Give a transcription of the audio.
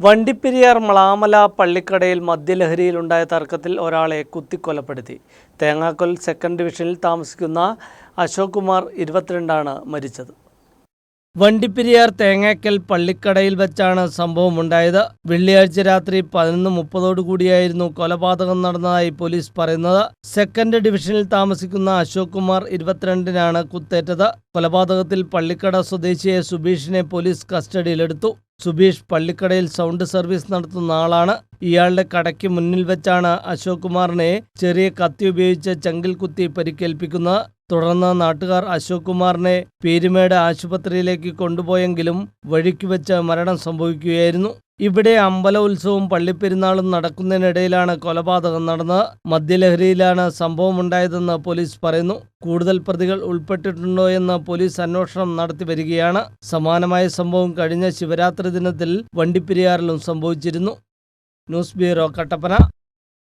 വണ്ടിപ്പെരിയാർ മ്ലാമല പള്ളിക്കടയിൽ മദ്യലഹരിയിലുണ്ടായ തർക്കത്തിൽ ഒരാളെ കുത്തിക്കൊലപ്പെടുത്തി. തേങ്ങാക്കൊൽ സെക്കൻഡ് ഡിവിഷനിൽ താമസിക്കുന്ന അശോക് കുമാർ 22 മരിച്ചത്. വണ്ടിപ്പെരിയാർ തേങ്ങാക്കൽ പള്ളിക്കടയിൽ വെച്ചാണ് സംഭവമുണ്ടായത്. വെള്ളിയാഴ്ച രാത്രി 11:30 കൊലപാതകം നടന്നതായി പോലീസ് പറയുന്നത്. സെക്കൻഡ് ഡിവിഷനിൽ താമസിക്കുന്ന അശോക് കുമാർ 22 കുത്തേറ്റത്. കൊലപാതകത്തിൽ പള്ളിക്കട സ്വദേശിയെ സുബീഷിനെ പോലീസ് കസ്റ്റഡിയിലെടുത്തു. സുബീഷ് പള്ളിക്കടയിൽ സൗണ്ട് സർവീസ് നടത്തുന്ന ആളാണ്. ഇയാളുടെ കടയ്ക്ക് മുന്നിൽ വെച്ചാണ് അശോക് കുമാറിനെ ചെറിയ കത്തി ഉപയോഗിച്ച് ചങ്കിൽ കുത്തി പരിക്കേൽപ്പിക്കുന്നത്. തുടർന്ന് നാട്ടുകാർ അശോക് കുമാറിനെ പീരുമേട് ആശുപത്രിയിലേക്ക് കൊണ്ടുപോയെങ്കിലും വഴിക്ക് വെച്ച് മരണം സംഭവിക്കുകയായിരുന്നു. ഇവിടെ അമ്പല ഉത്സവവും പള്ളിപ്പെരുന്നാളും നടക്കുന്നതിനിടയിലാണ് കൊലപാതകം നടന്നത്. മദ്യലഹരിയിലാണ് സംഭവമുണ്ടായതെന്ന് പോലീസ് പറയുന്നു. കൂടുതൽ പ്രതികൾ ഉൾപ്പെട്ടിട്ടുണ്ടോ എന്ന് പോലീസ് അന്വേഷണം നടത്തി വരികയാണ്. സമാനമായ സംഭവം കഴിഞ്ഞ ശിവരാത്രി ദിനത്തിൽ വണ്ടിപ്പെരിയാറിലും സംഭവിച്ചിരുന്നു. News bureau, Kattappana.